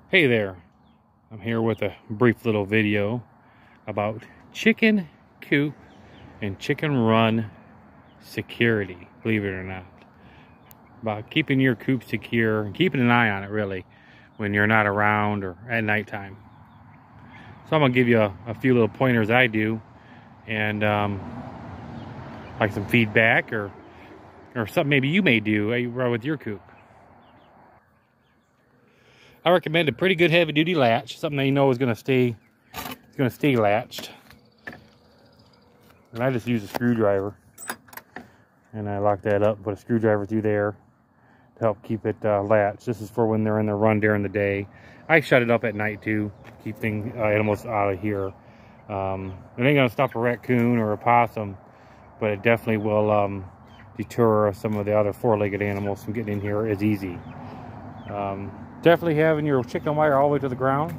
Hey there, I'm here with a brief little video about chicken coop and chicken run security, believe it or not. About keeping your coop secure and keeping an eye on it really when you're not around or at nighttime. So I'm gonna give you a few little pointers I do and like some feedback or something maybe you may do with your coop. I recommend a pretty good heavy duty latch, something that you know is gonna stay latched. And I just use a screwdriver and I lock that up, put a screwdriver through there to help keep it latched. This is for when they're in their run during the day. I shut it up at night too, keep animals out of here. It ain't gonna stop a raccoon or a possum, but it definitely will deter some of the other four-legged animals from getting in here as easy. Definitely having your chicken wire all the way to the ground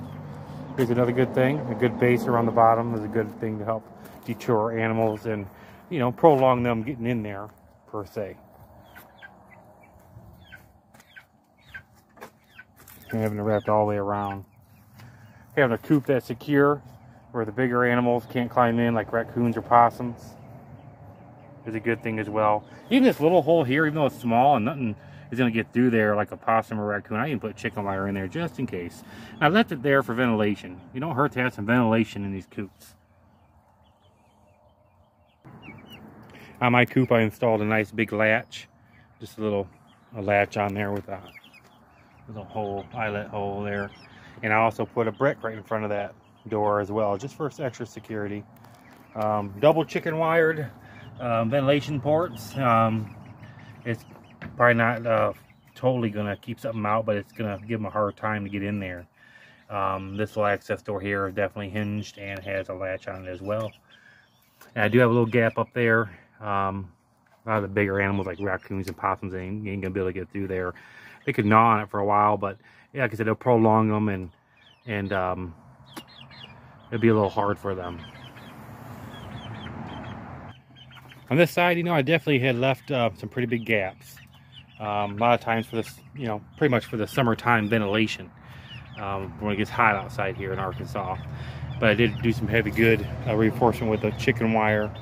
is another good thing. A good base around the bottom is a good thing to help deter animals and, you know, prolong them getting in there per se. And having it wrapped all the way around. Having a coop that's secure where the bigger animals can't climb in like raccoons or possums is a good thing as well. Even this little hole here, even though it's small and nothing is going to get through there like a possum or raccoon, I even put chicken wire in there just in case. And I left it there for ventilation. You don't hurt to have some ventilation in these coops. On my coop, I installed a nice big latch, just a latch on there with a little hole, eyelet hole there. And I also put a brick right in front of that door as well, just for extra security. Double chicken wired ventilation ports. It's probably not totally gonna keep something out, but it's gonna give them a hard time to get in there. This little access door here is definitely hinged and has a latch on it as well. And I do have a little gap up there. A lot of the bigger animals like raccoons and possums ain't gonna be able to get through there. They could gnaw on it for a while, but yeah, like I said, it'll prolong them and it'll be a little hard for them. On this side, you know, I definitely had left some pretty big gaps. A lot of times for this, you know, pretty much for the summertime ventilation when it gets hot outside here in Arkansas. But I did do some heavy good reinforcement with the chicken wire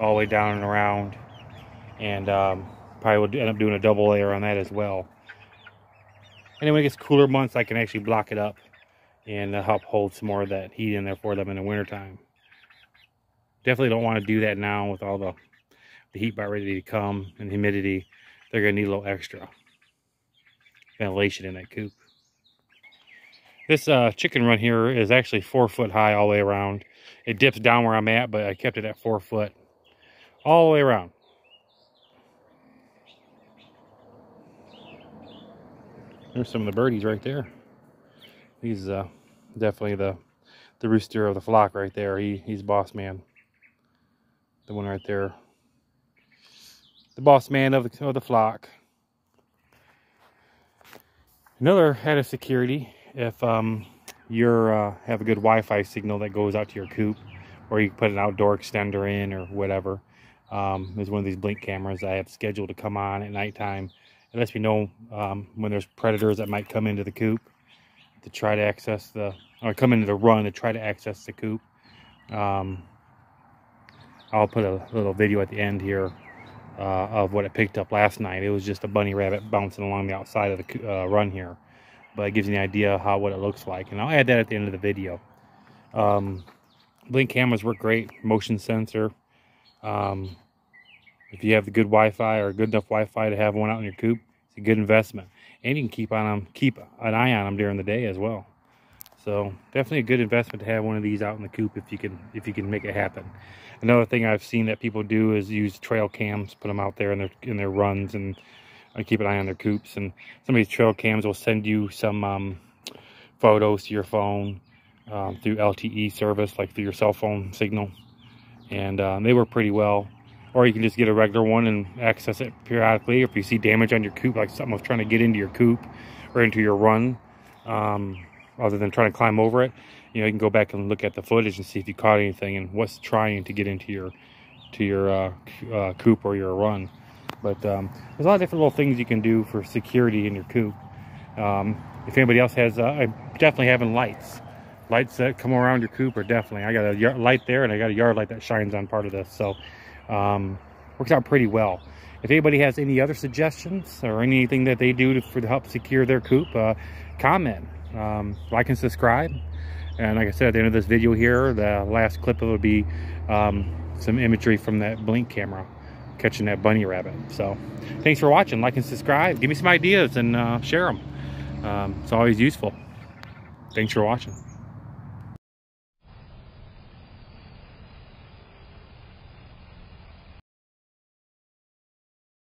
all the way down and around, and probably would end up doing a double layer on that as well. And then when it gets cooler months, I can actually block it up and help hold some more of that heat in there for them in the wintertime. Definitely don't want to do that now with all the heat about ready to come and humidity. They're going to need a little extra ventilation in that coop. This chicken run here is actually 4 foot high all the way around. It dips down where I'm at, but I kept it at 4 foot all the way around. There's some of the birdies right there. He's definitely the rooster of the flock right there. He's boss man. The one right there. The boss man of the flock. Another added security, if you have a good Wi-Fi signal that goes out to your coop, or you can put an outdoor extender in or whatever. There's one of these blink cameras I have scheduled to come on at nighttime. It lets me know when there's predators that might come into the coop to try to access or come into the run to try to access the coop. I'll put a little video at the end here of what it picked up last night. It was just a bunny rabbit bouncing along the outside of the run here, but it gives you an idea of what it looks like, and I'll add that at the end of the video. Blink cameras work great, motion sensor. If you have the good Wi-Fi or good enough Wi-Fi to have one out in your coop, it's a good investment, and you can keep an eye on them during the day as well. So definitely a good investment to have one of these out in the coop if you can make it happen. Another thing I've seen that people do is use trail cams, put them out there in their runs, and keep an eye on their coops. And some of these trail cams will send you some photos to your phone through LTE service, like through your cell phone signal, and they work pretty well. Or you can just get a regular one and access it periodically. If you see damage on your coop, like something was trying to get into your coop or into your run, other than trying to climb over it, you know, you can go back and look at the footage and see if you caught anything and what's trying to get into your coop or your run. But there's a lot of different little things you can do for security in your coop. If anybody else has, I definitely having lights. Lights that come around your coop are definitely, I got a light there and I got a yard light that shines on part of this. So works out pretty well. If anybody has any other suggestions or anything that they do to help secure their coop, comment, like and subscribe. And like I said, at the end of this video here, the last clip will be some imagery from that blink camera catching that bunny rabbit. So thanks for watching. Like and subscribe. Give me some ideas and share them. It's always useful. Thanks for watching.